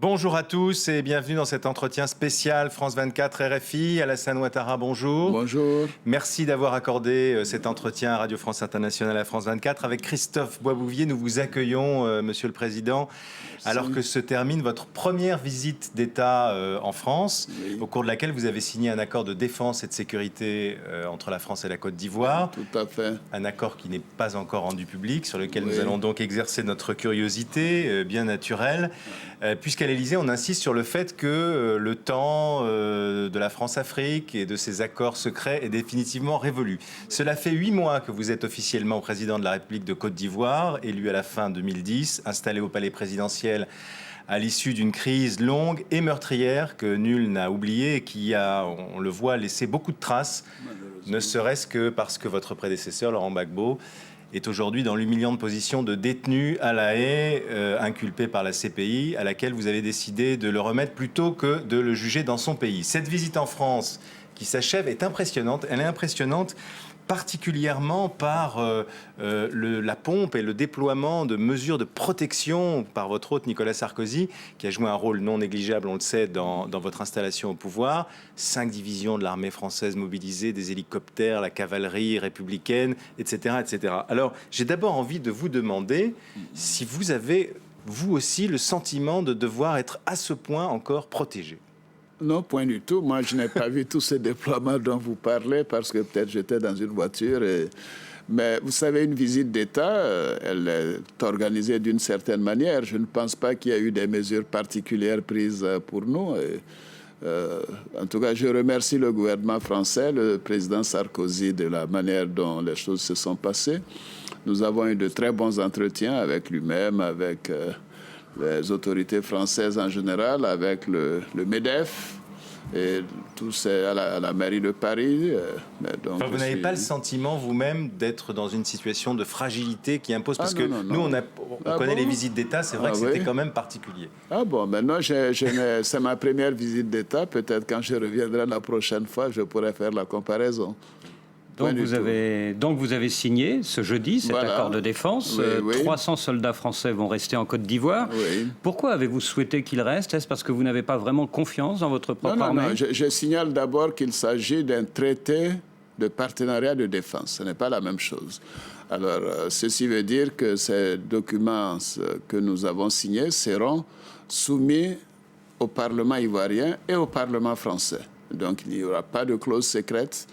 Bonjour à tous et bienvenue dans cet entretien spécial France 24 RFI. Alassane Ouattara, bonjour. Bonjour. Merci d'avoir accordé cet entretien à Radio France Internationale à France 24. Avec Christophe Boisbouvier, nous vous accueillons, Monsieur le Président, alors que se termine votre première visite d'État en France, au cours de laquelle vous avez signé un accord de défense et de sécurité entre la France et la Côte d'Ivoire. Tout à fait. Un accord qui n'est pas encore rendu public, sur lequel nous allons donc exercer notre curiosité bien naturelle, puisqu'à l'Élysée, on insiste sur le fait que le temps de la France-Afrique et de ses accords secrets est définitivement révolu. Cela fait 8 mois que vous êtes officiellement président de la République de Côte d'Ivoire, élu à la fin 2010, installé au palais présidentiel à l'issue d'une crise longue et meurtrière que nul n'a oubliée et qui a, on le voit, laissé beaucoup de traces, ne serait-ce que parce que votre prédécesseur, Laurent Gbagbo, est aujourd'hui dans l'humiliante position de détenu à La Haye, inculpé par la CPI, à laquelle vous avez décidé de le remettre plutôt que de le juger dans son pays. Cette visite en France qui s'achève est impressionnante. Elle est impressionnante particulièrement par la pompe et le déploiement de mesures de protection par votre hôte Nicolas Sarkozy, qui a joué un rôle non négligeable, on le sait, dans votre installation au pouvoir. 5 divisions de l'armée française mobilisées, des hélicoptères, la cavalerie républicaine, etc. etc. Alors, j'ai d'abord envie de vous demander si vous avez, vous aussi, le sentiment de devoir être à ce point encore protégé. Non, point du tout. Moi, je n'ai pas vu tous ces déploiements dont vous parlez parce que peut-être j'étais dans une voiture. Mais vous savez, une visite d'État, elle est organisée d'une certaine manière. Je ne pense pas qu'il y ait eu des mesures particulières prises pour nous. En tout cas, je remercie le gouvernement français, le président Sarkozy, de la manière dont les choses se sont passées. Nous avons eu de très bons entretiens avec lui-même, avec les autorités françaises en général, avec le MEDEF et tous à la mairie de Paris. Donc vous n'avez pas le sentiment vous-même d'être dans une situation de fragilité qui impose, parce que nous on connaît les visites d'État, c'est vrai que c'était quand même particulier. Ah bon, maintenant c'est ma première visite d'État, peut-être quand je reviendrai la prochaine fois, je pourrai faire la comparaison. Donc vous avez signé ce jeudi cet accord de défense. 300 soldats français vont rester en Côte d'Ivoire. Oui. Pourquoi avez-vous souhaité qu'ils restent? Est-ce parce que vous n'avez pas vraiment confiance dans votre propre armée? Non, je signale d'abord qu'il s'agit d'un traité de partenariat de défense. Ce n'est pas la même chose. Alors, ceci veut dire que ces documents que nous avons signés seront soumis au Parlement ivoirien et au Parlement français. Donc, il n'y aura pas de clause secrète.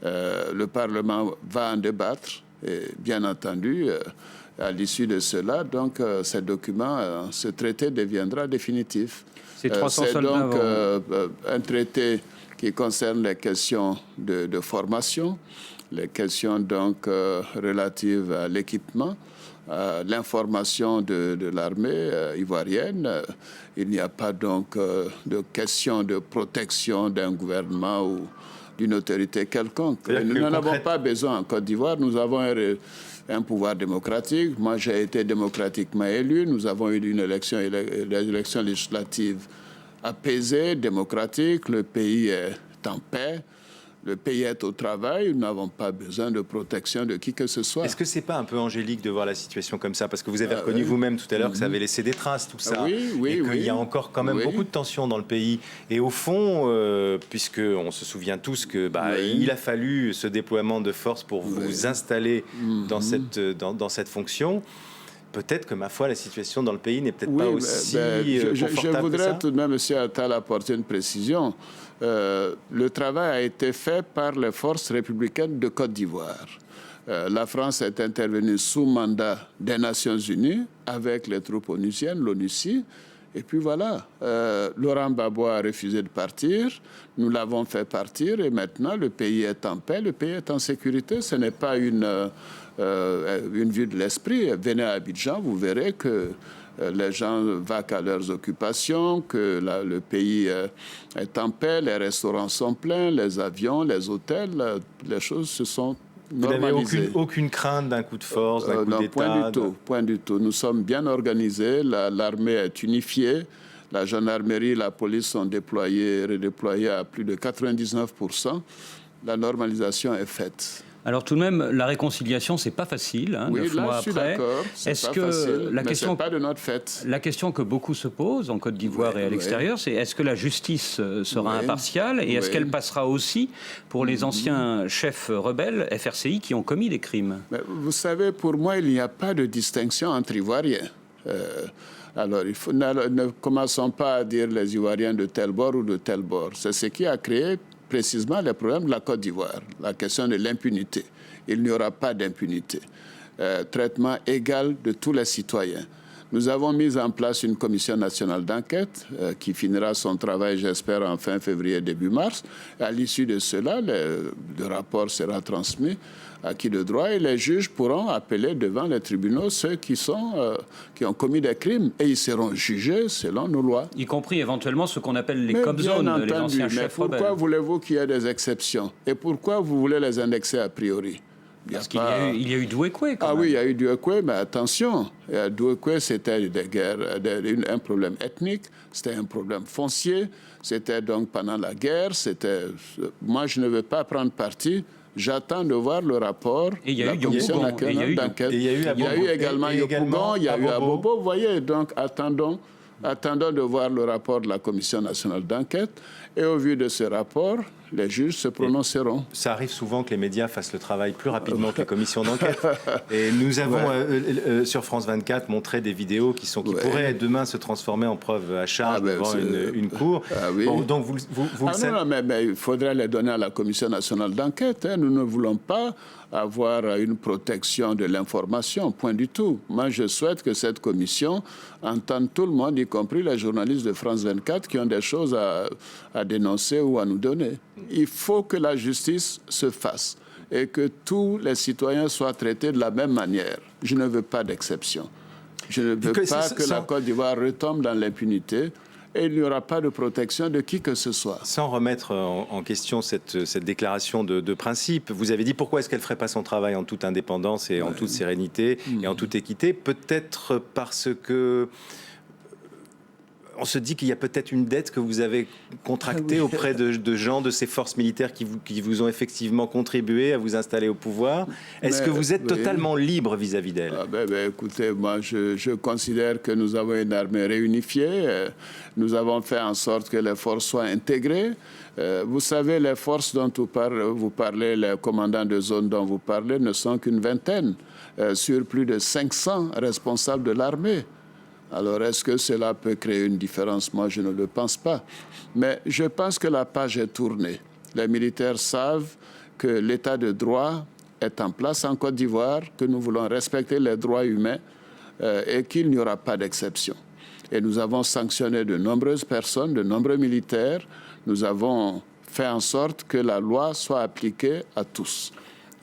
Le Parlement va en débattre et bien entendu, à l'issue de cela, donc ces documents, ce traité deviendra définitif. C'est donc un traité qui concerne les questions de formation, les questions donc relatives à l'équipement, l'information de l'armée ivoirienne. Il n'y a pas donc de question de protection d'un gouvernement ou d'une autorité quelconque. Nous n'en avons pas besoin en Côte d'Ivoire. Nous avons un pouvoir démocratique. Moi, j'ai été démocratiquement élu. Nous avons eu une élection législative apaisée, démocratique. Le pays est en paix. Le pays est au travail, nous n'avons pas besoin de protection de qui que ce soit. Est-ce que c'est pas un peu angélique de voir la situation comme ça? Parce que vous avez reconnu vous-même tout à l'heure que ça avait laissé des traces, tout ça. Et qu'il y a encore quand même beaucoup de tensions dans le pays. Et au fond, puisqu'on se souvient tous que il a fallu ce déploiement de force pour vous installer dans cette fonction, peut-être que, ma foi, la situation dans le pays n'est peut-être pas aussi confortable je voudrais que ça. tout de même, M. Attal, apporter une précision. Le travail a été fait par les forces républicaines de Côte d'Ivoire. La France est intervenue sous mandat des Nations Unies avec les troupes onusiennes, l'ONUCI. Et puis voilà, Laurent Gbagbo a refusé de partir. Nous l'avons fait partir et maintenant le pays est en paix, le pays est en sécurité. Ce n'est pas une vue de l'esprit. Venez à Abidjan, vous verrez que les gens vaquent à leurs occupations, que le pays est en paix, les restaurants sont pleins, les avions, les hôtels, les choses se sont normalisées. Vous n'avez aucune crainte d'un coup de force, d'un coup d'État? Point du tout. Nous sommes bien organisés, l'armée est unifiée, la gendarmerie, la police sont redéployées à plus de 99%. La normalisation est faite. Alors tout de même, la réconciliation, c'est pas facile. Hein, oui, 9 là, mois je suis après. d'accord. Est-ce que facile, la question, pas de notre fait. La question que beaucoup se posent en Côte d'Ivoire et à l'extérieur, c'est est-ce que la justice sera impartiale et est-ce qu'elle passera aussi pour les anciens chefs rebelles FRCI qui ont commis des crimes? Mais vous savez, pour moi, il n'y a pas de distinction entre Ivoiriens. Alors, ne commençons pas à dire les Ivoiriens de tel bord ou de tel bord. C'est ce qui a créé précisément les problèmes de la Côte d'Ivoire, la question de l'impunité. Il n'y aura pas d'impunité. Traitement égal de tous les citoyens. Nous avons mis en place une commission nationale d'enquête qui finira son travail, j'espère, en fin février, début mars. À l'issue de cela, le rapport sera transmis à qui de droit et les juges pourront appeler devant les tribunaux ceux qui ont commis des crimes et ils seront jugés selon nos lois. Y compris éventuellement ce qu'on appelle les cop-zones, les anciens chefs rebelles. Pourquoi voulez-vous qu'il y ait des exceptions? Et pourquoi vous voulez les indexer a priori? Parce qu'il y a eu Douékoué, quand même. Ah oui, il y a eu Douékoué, mais attention, Douékoué, c'était des guerres, un problème ethnique, c'était un problème foncier, c'était donc pendant la guerre, moi je ne veux pas prendre parti. J'attends de voir le rapport de la commission nationale d'enquête. Il y a eu également Yopougon, il y a eu Abobo. Vous voyez, donc attendons de voir le rapport de la commission nationale d'enquête. Et au vu de ce rapport, les juges se prononceront. Ça arrive souvent que les médias fassent le travail plus rapidement que les commissions d'enquête. Et nous avons, sur France 24, montré des vidéos qui pourraient demain se transformer en preuve à charge devant une cour. Bon, donc vous le savez. Non, mais il faudrait les donner à la commission nationale d'enquête. Hein. Nous ne voulons pas avoir une protection de l'information, point du tout. Moi, je souhaite que cette commission entende tout le monde, y compris les journalistes de France 24 qui ont des choses à dénoncer ou à nous donner. Il faut que la justice se fasse et que tous les citoyens soient traités de la même manière. Je ne veux pas d'exception. Je ne veux pas que la Côte d'Ivoire retombe dans l'impunité. Et il n'y aura pas de protection de qui que ce soit. Sans remettre en question cette déclaration de principe, vous avez dit pourquoi est-ce qu'elle ne ferait pas son travail en toute indépendance et en toute sérénité et en toute équité? Peut-être parce que on se dit qu'il y a peut-être une dette que vous avez contractée auprès de gens de ces forces militaires qui vous ont effectivement contribué à vous installer au pouvoir. Est-ce que vous êtes totalement libre vis-à-vis d'elle? Écoutez, moi, je considère que nous avons une armée réunifiée. Nous avons fait en sorte que les forces soient intégrées. Vous savez, les forces dont vous parlez, les commandants de zone dont vous parlez, ne sont qu'une vingtaine sur plus de 500 responsables de l'armée. Alors, est-ce que cela peut créer une différence? Moi, je ne le pense pas. Mais je pense que la page est tournée. Les militaires savent que l'état de droit est en place en Côte d'Ivoire, que nous voulons respecter les droits humains et qu'il n'y aura pas d'exception. Et nous avons sanctionné de nombreuses personnes, de nombreux militaires. Nous avons fait en sorte que la loi soit appliquée à tous.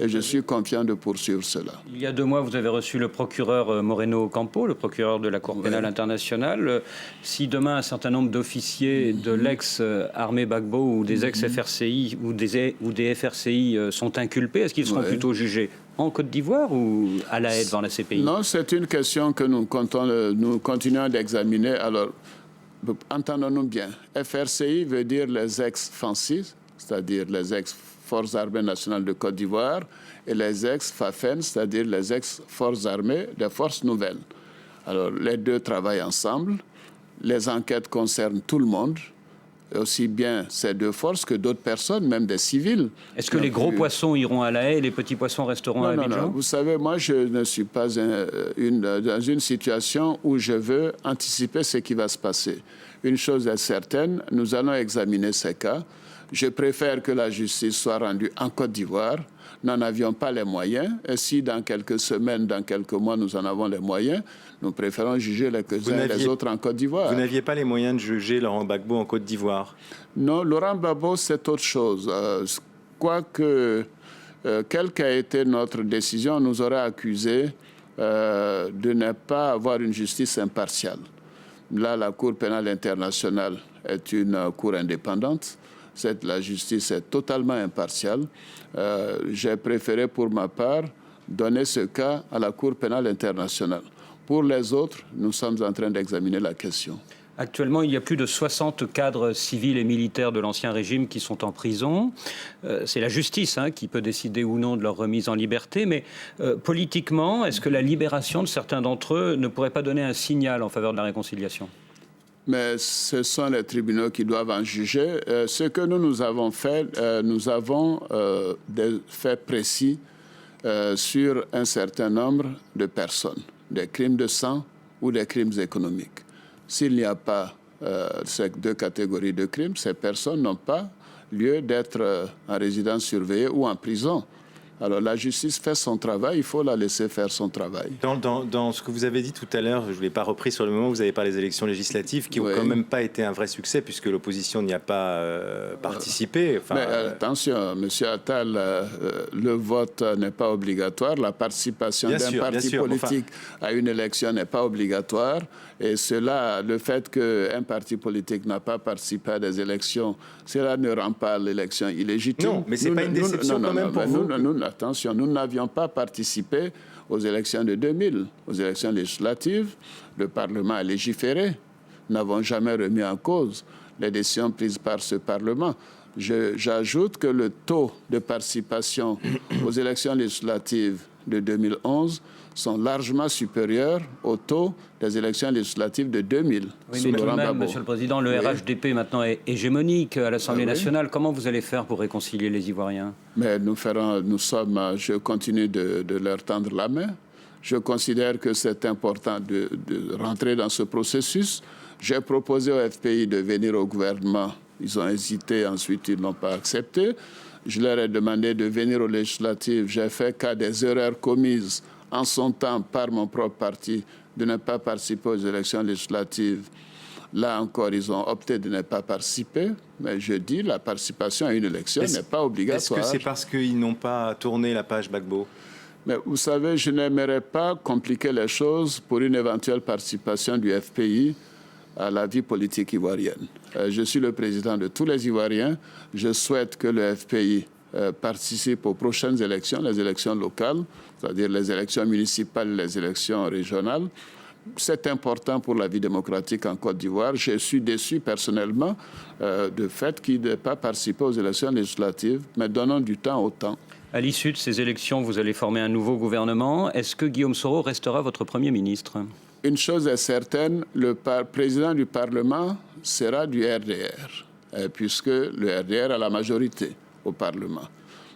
Et je suis confiant de poursuivre cela. Il y a 2 mois, vous avez reçu le procureur Moreno Ocampo, le procureur de la Cour pénale internationale. Si demain un certain nombre d'officiers de l'ex-armée Gbagbo ou des ex-FRCI ou des FRCI sont inculpés, est-ce qu'ils seront plutôt jugés en Côte d'Ivoire ou à La Haye devant la CPI? Non, c'est une question que nous continuons d'examiner. Alors, entendons-nous bien. FRCI veut dire les ex-FANCI, c'est-à-dire les ex-Forces armées nationales de Côte d'Ivoire, et les ex-FAFEN, c'est-à-dire les ex-Forces armées des Forces nouvelles. Alors, les deux travaillent ensemble. Les enquêtes concernent tout le monde, aussi bien ces deux forces que d'autres personnes, même des civils. Est-ce que les gros poissons iront à La Haye et les petits poissons resteront à Abidjan? Non. Vous savez, moi, je ne suis pas dans une situation où je veux anticiper ce qui va se passer. Une chose est certaine, nous allons examiner ces cas. Je préfère que la justice soit rendue en Côte d'Ivoire. Nous n'en avions pas les moyens. Et si dans quelques semaines, dans quelques mois, nous en avons les moyens, nous préférons juger les uns et les autres en Côte d'Ivoire. Vous n'aviez pas les moyens de juger Laurent Gbagbo en Côte d'Ivoire? Non, Laurent Gbagbo, c'est autre chose. Quoique, quelle qu'a été notre décision, on nous aurait accusé de ne pas avoir une justice impartiale. Là, la Cour pénale internationale est une cour indépendante. La justice est totalement impartiale. J'ai préféré, pour ma part, donner ce cas à la Cour pénale internationale. Pour les autres, nous sommes en train d'examiner la question. Actuellement, il y a plus de 60 cadres civils et militaires de l'ancien régime qui sont en prison. C'est la justice qui peut décider ou non de leur remise en liberté. Mais politiquement, est-ce que la libération de certains d'entre eux ne pourrait pas donner un signal en faveur de la réconciliation ? Mais ce sont les tribunaux qui doivent en juger. Ce que nous avons fait, nous avons des faits précis sur un certain nombre de personnes, des crimes de sang ou des crimes économiques. S'il n'y a pas ces deux catégories de crimes, ces personnes n'ont pas lieu d'être en résidence surveillée ou en prison. Alors la justice fait son travail, il faut la laisser faire son travail. Dans ce que vous avez dit tout à l'heure, je ne l'ai pas repris sur le moment où vous avez parlé des élections législatives qui n'ont quand même pas été un vrai succès puisque l'opposition n'y a pas participé. Mais attention, M. Attal, le vote n'est pas obligatoire, la participation d'un parti politique à une élection n'est pas obligatoire. Et cela, le fait qu'un parti politique n'a pas participé à des élections, cela ne rend pas l'élection illégitime. Non, mais ce n'est pas une déception quand même pour vous. Attention, nous n'avions pas participé aux élections de 2000, aux élections législatives. Le Parlement a légiféré. Nous n'avons jamais remis en cause les décisions prises par ce Parlement. J'ajoute que le taux de participation aux élections législatives de 2011 sont largement supérieurs au taux des élections législatives de 2000. Oui, mais tout de même, Monsieur le Président, le RHDP maintenant est hégémonique à l'Assemblée nationale. Comment vous allez faire pour réconcilier les Ivoiriens ? Mais je continue de leur tendre la main. Je considère que c'est important de rentrer dans ce processus. J'ai proposé au FPI de venir au gouvernement. Ils ont hésité, ensuite ils n'ont pas accepté. Je leur ai demandé de venir aux législatives. J'ai fait cas des erreurs commises en son temps par mon propre parti de ne pas participer aux élections législatives. Là encore, ils ont opté de ne pas participer. Mais je dis, la participation à une élection n'est pas obligatoire. Est-ce que c'est parce qu'ils n'ont pas tourné la page Gbagbo ? Mais vous savez, je n'aimerais pas compliquer les choses pour une éventuelle participation du FPI à la vie politique ivoirienne. Je suis le président de tous les Ivoiriens. Je souhaite que le FPI participe aux prochaines élections, les élections locales, c'est-à-dire les élections municipales, les élections régionales. C'est important pour la vie démocratique en Côte d'Ivoire. Je suis déçu personnellement du fait qu'il n'ait pas participé aux élections législatives, mais donnons du temps au temps. À l'issue de ces élections, vous allez former un nouveau gouvernement. Est-ce que Guillaume Soro restera votre Premier ministre ? Une chose est certaine, le président du Parlement sera du RDR, puisque le RDR a la majorité au Parlement.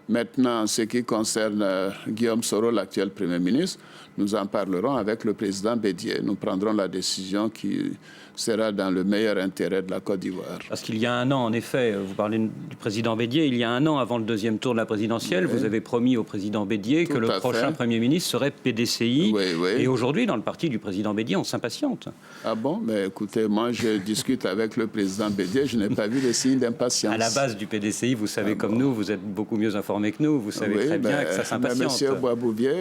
Maintenant, en ce qui concerne Guillaume Soro, l'actuel Premier ministre, nous en parlerons avec le président Bédié. Nous prendrons la décision qui sera dans le meilleur intérêt de la Côte d'Ivoire. Parce qu'il y a un an, en effet, vous parlez du président Bédié, il y a un an, avant le deuxième tour de la présidentielle, vous avez promis au président Bédié que le prochain Premier ministre serait PDCI. Et aujourd'hui, dans le parti du président Bédié, on s'impatiente. Ah bon? Mais écoutez, moi, je discute avec le président Bédié, je n'ai pas vu de signe d'impatience. À la base du PDCI, vous savez comme nous, vous êtes beaucoup mieux informé que nous, vous savez très bien que ça s'impatiente. Monsieur Boisbouvier,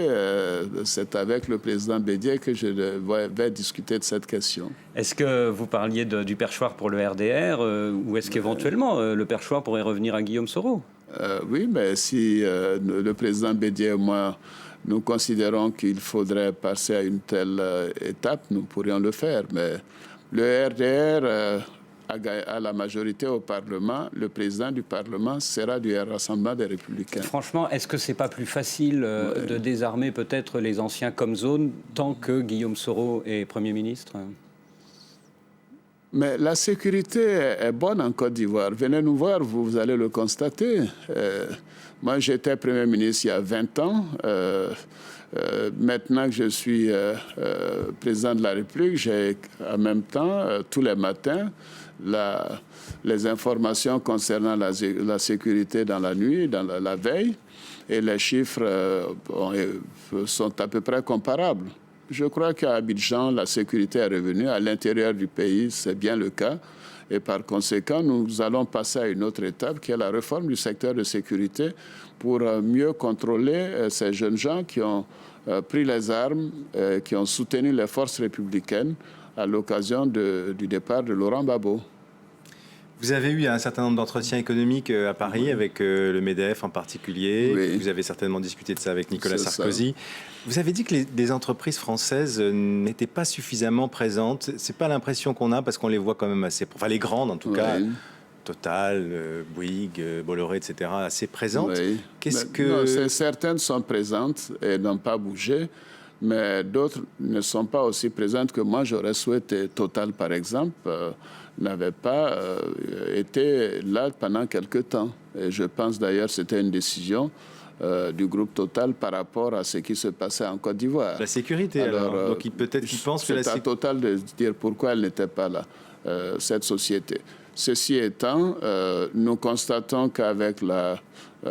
c'est avec le président Bédié que je vais discuter de cette question. Est-ce que vous parliez du perchoir pour le RDR ou est-ce qu'éventuellement le perchoir pourrait revenir à Guillaume Soro ? Oui, mais si le président Bédié et moi, nous considérons qu'il faudrait passer à une telle étape, nous pourrions le faire. Mais le RDR a la majorité au Parlement. Le président du Parlement sera du Rassemblement des Républicains. Franchement, est-ce que c'est pas plus facile de désarmer peut-être les anciens comme zone tant que Guillaume Soro est Premier ministre ? Mais la sécurité est bonne en Côte d'Ivoire. Venez nous voir, vous allez le constater. Moi, j'étais Premier ministre il y a 20 ans. Maintenant que je suis président de la République, j'ai en même temps, tous les matins, les informations concernant la sécurité dans la nuit, dans la veille. Et les chiffres sont à peu près comparables. Je crois qu'à Abidjan, la sécurité est revenue. À l'intérieur du pays, c'est bien le cas. Et par conséquent, nous allons passer à une autre étape qui est la réforme du secteur de sécurité pour mieux contrôler ces jeunes gens qui ont pris les armes, qui ont soutenu les forces républicaines à l'occasion du départ de Laurent Gbagbo. Vous avez eu un certain nombre d'entretiens économiques à Paris avec le MEDEF en particulier. Oui. Vous avez certainement discuté de ça avec Nicolas Sarkozy. Vous avez dit que les entreprises françaises n'étaient pas suffisamment présentes. C'est pas l'impression qu'on a parce qu'on les voit quand même assez... Enfin, les grandes en tout cas. Total, Bouygues, Bolloré, etc., assez présentes. Oui. Certaines sont présentes et n'ont pas bougé, mais d'autres ne sont pas aussi présentes que moi j'aurais souhaité. Total, par exemple, n'avait pas été là pendant quelque temps. Et je pense d'ailleurs que c'était une décision du groupe Total par rapport à ce qui se passait en Côte d'Ivoire. La sécurité, alors. Donc peut-être qu'ils pensent que c'est à Total de dire pourquoi elle n'était pas là, cette société. Ceci étant, nous constatons qu'avec la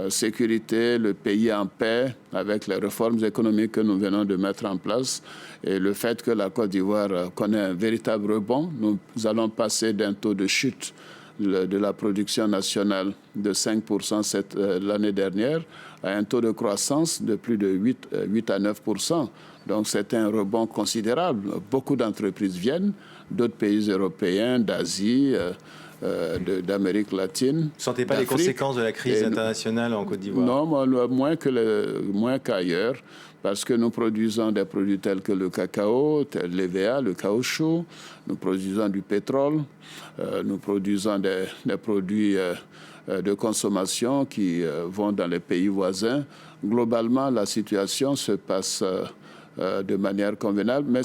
sécurité, le pays en paix, avec les réformes économiques que nous venons de mettre en place et le fait que la Côte d'Ivoire connaît un véritable rebond, nous allons passer d'un taux de chute de la production nationale de 5% l'année dernière à un taux de croissance de plus de 8 à 9%. Donc c'est un rebond considérable. Beaucoup d'entreprises viennent, d'autres pays européens, d'Asie, d'Amérique latine. Vous ne sentez pas les conséquences de la crise internationale en Côte d'Ivoire? Non, moins qu'ailleurs, parce que nous produisons des produits tels que le cacao, l'EVA, le caoutchouc, nous produisons du pétrole, nous produisons des produits de consommation qui vont dans les pays voisins. Globalement, la situation se passe de manière convenable, mais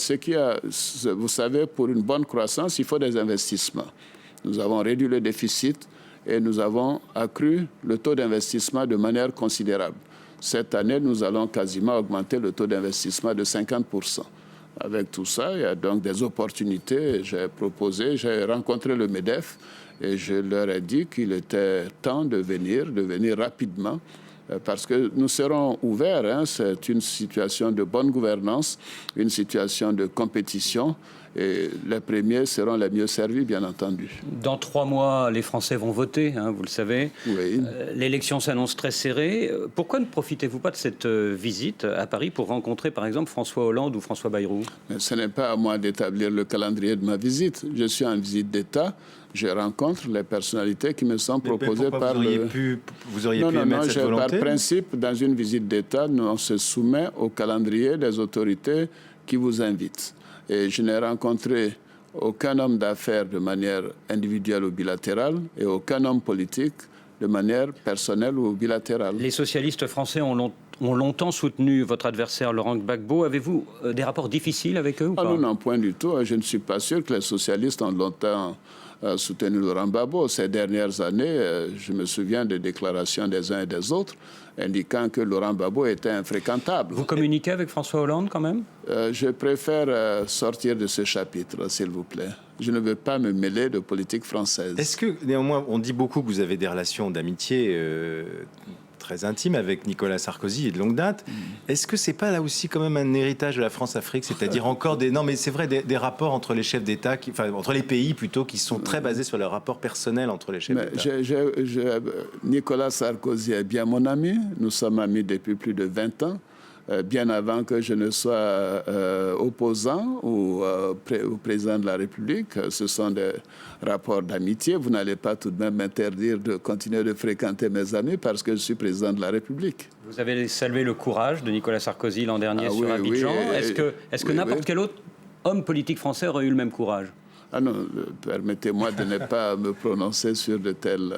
vous savez, pour une bonne croissance, il faut des investissements. Nous avons réduit le déficit et nous avons accru le taux d'investissement de manière considérable. Cette année, nous allons quasiment augmenter le taux d'investissement de 50%. Avec tout ça, il y a donc des opportunités. J'ai rencontré le MEDEF et je leur ai dit qu'il était temps de venir rapidement parce que nous serons ouverts. C'est une situation de bonne gouvernance, une situation de compétition. Et les premiers seront les mieux servis, bien entendu. Dans 3 mois, les Français vont voter, vous le savez. Oui. L'élection s'annonce très serrée. Pourquoi ne profitez-vous pas de cette visite à Paris pour rencontrer, par exemple, François Hollande ou François Bayrou? Mais ce n'est pas à moi d'établir le calendrier de ma visite. Je suis en visite d'État. Je rencontre les personnalités qui me sont proposées par vous auriez pu émettre cette volonté? Par principe, dans une visite d'État, on se soumet au calendrier des autorités qui vous invitent. Et je n'ai rencontré aucun homme d'affaires de manière individuelle ou bilatérale et aucun homme politique de manière personnelle ou bilatérale. Les socialistes français ont longtemps soutenu votre adversaire Laurent Gbagbo. Avez-vous des rapports difficiles avec eux ou pas? Non, point du tout. Je ne suis pas sûr que les socialistes ont longtemps soutenu Laurent Gbagbo. Ces dernières années, je me souviens des déclarations des uns et des autres indiquant que Laurent Gbagbo était infréquentable. Vous communiquez avec François Hollande quand même? Je préfère sortir de ce chapitre, s'il vous plaît. Je ne veux pas me mêler de politique française. Est-ce que, néanmoins, on dit beaucoup que vous avez des relations d'amitié très intimes avec Nicolas Sarkozy et de longue date. Est-ce que c'est pas là aussi quand même un héritage de la France-Afrique, c'est-à-dire encore des rapports entre les chefs d'État, entre les pays plutôt, qui sont très basés sur le rapport personnel entre les chefs d'État? Nicolas Sarkozy est bien mon ami. Nous sommes amis depuis plus de 20 ans. Bien avant que je ne sois opposant ou président de la République. Ce sont des rapports d'amitié. Vous n'allez pas tout de même m'interdire de continuer de fréquenter mes amis parce que je suis président de la République. Vous avez salué le courage de Nicolas Sarkozy l'an dernier sur Abidjan. Est-ce que n'importe quel autre homme politique français aurait eu le même courage? Ah non, permettez-moi de ne pas me prononcer sur de tels...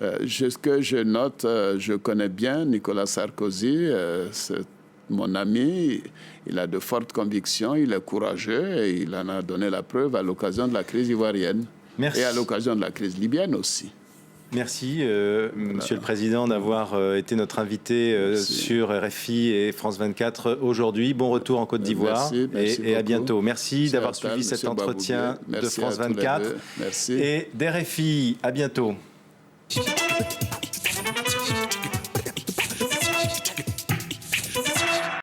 Ce que je note, je connais bien Nicolas Sarkozy, c'est mon ami, il a de fortes convictions, il est courageux et il en a donné la preuve à l'occasion de la crise ivoirienne. Merci. Et à l'occasion de la crise libyenne aussi. Merci, Monsieur le Président, d'avoir été notre invité sur RFI et France 24 aujourd'hui. Bon retour en Côte d'Ivoire et à bientôt. Merci d'avoir suivi cet entretien de France 24 Merci. et d'RFI. À bientôt.